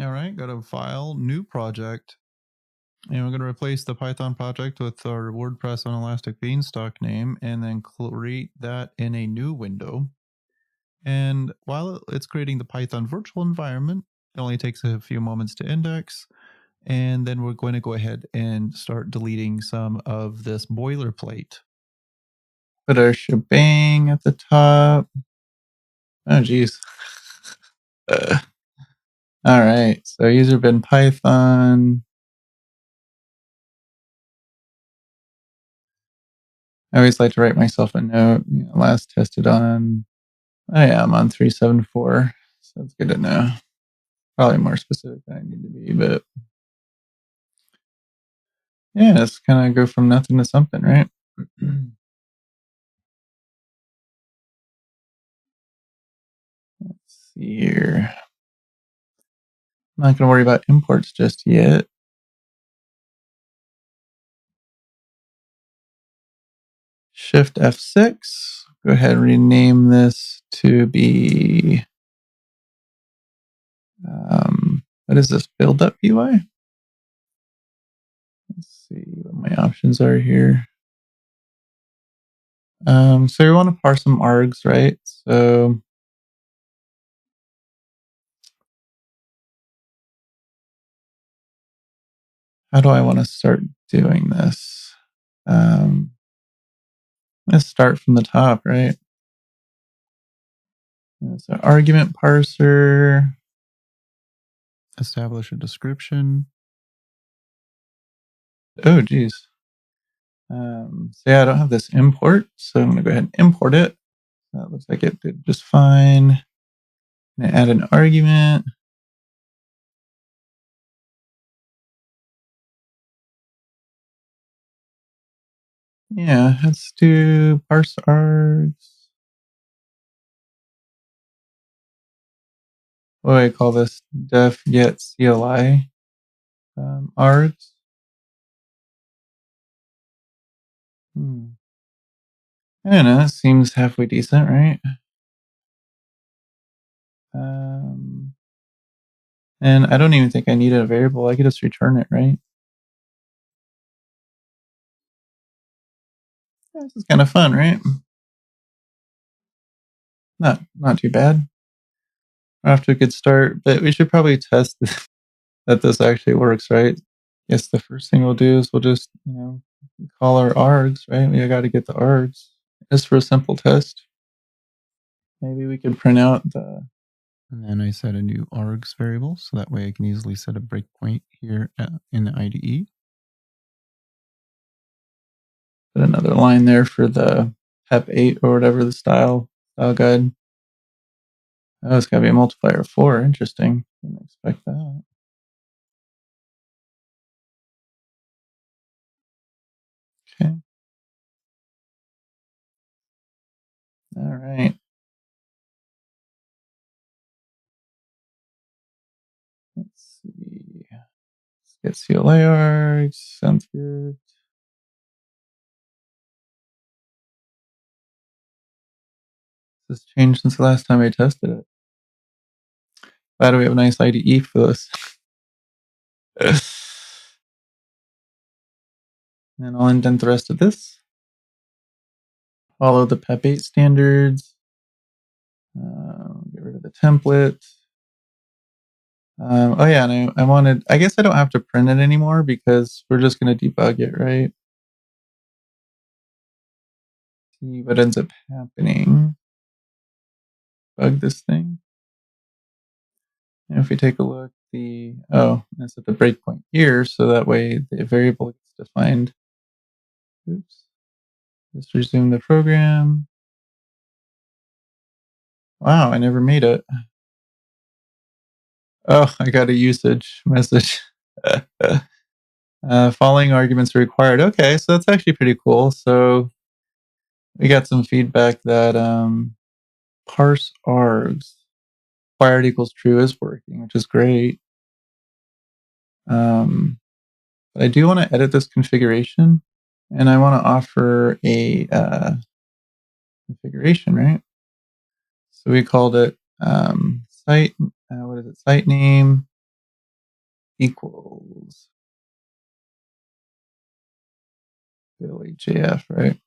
All right, go to File, New Project. And we're going to replace the Python project with our WordPress on Elastic Beanstalk name and then create that in a new window. And while it's creating the Python virtual environment, it only takes a few moments to index. And then we're going to go ahead and start deleting some of this boilerplate. Put our shebang at the top. Oh, geez. All right. So user bin Python. I always like to write myself a note. Last tested on. Oh yeah, I'm on 374. So that's good to know. Probably more specific than I need to be, but yeah, it's kind of go from nothing to something, right? Let's see here. I'm not going to worry about imports just yet. Shift F6. Go ahead and rename this to be, what is this, build.py? Let's see what my options are here. So we want to parse some args, right? So how do I want to start doing this? Let's start from the top, right? So argument parser, establish a description. Oh, geez. So yeah, I don't have this import, so I'm going to go ahead and import it. That looks like it did just fine. I'm going to add an argument. Yeah, let's do parse args. What do I call this? Def get CLI args. I don't know. It seems halfway decent, right? And I don't even think I need a variable. I could just return it, right? Yeah, this is kind of fun, right? Not too bad. We're off to a good start, but we should probably test that this actually works, right? Guess the first thing we'll do is we'll just, call our args, right? We got to get the args. Just for a simple test. Maybe we could print out the. And then I set a new args variable, so that way I can easily set a breakpoint here in the IDE. Put another line there for the PEP8 or whatever the style guide. Oh, it's got to be a multiplier of 4. Interesting. Didn't expect that. Okay. All right. Let's see. Let's get CLI args. Sounds good. This has changed since the last time I tested it. Glad we have a nice IDE for this. And I'll indent the rest of this. Follow the PEP8 standards. Get rid of the template. Oh yeah, and I guess I don't have to print it anymore because we're just going to debug it, right? See what ends up happening. Bug this thing. And if we take a look, that's at the breakpoint here, so that way the variable gets defined. Oops. Let's resume the program. Wow, I never made it. Oh, I got a usage message. Following arguments are required. Okay, so that's actually pretty cool. So we got some feedback that parse args required equals true is working, which is great. But I do want to edit this configuration, and I want to offer a configuration, right? So we called it site. What is it? Site name. equals Billy JF, right?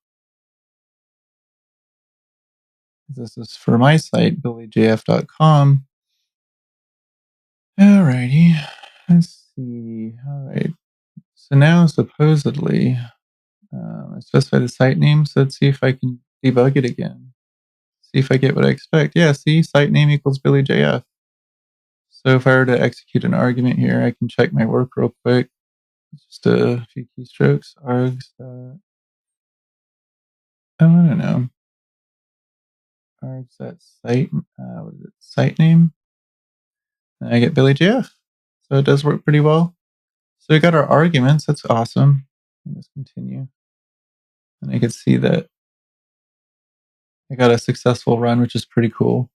This is for my site, billyjf.com. Alrighty, let's see. All right, so now supposedly I specify the site name. So let's see if I can debug it again. See if I get what I expect. Yeah, see, site name equals billyjf. So if I were to execute an argument here, I can check my work real quick. Just a few keystrokes. Args. I don't know. Args that site. What is it? Site name. And I get billyjf. So it does work pretty well. So we got our arguments. That's awesome. Let's continue. And I can see that I got a successful run, which is pretty cool.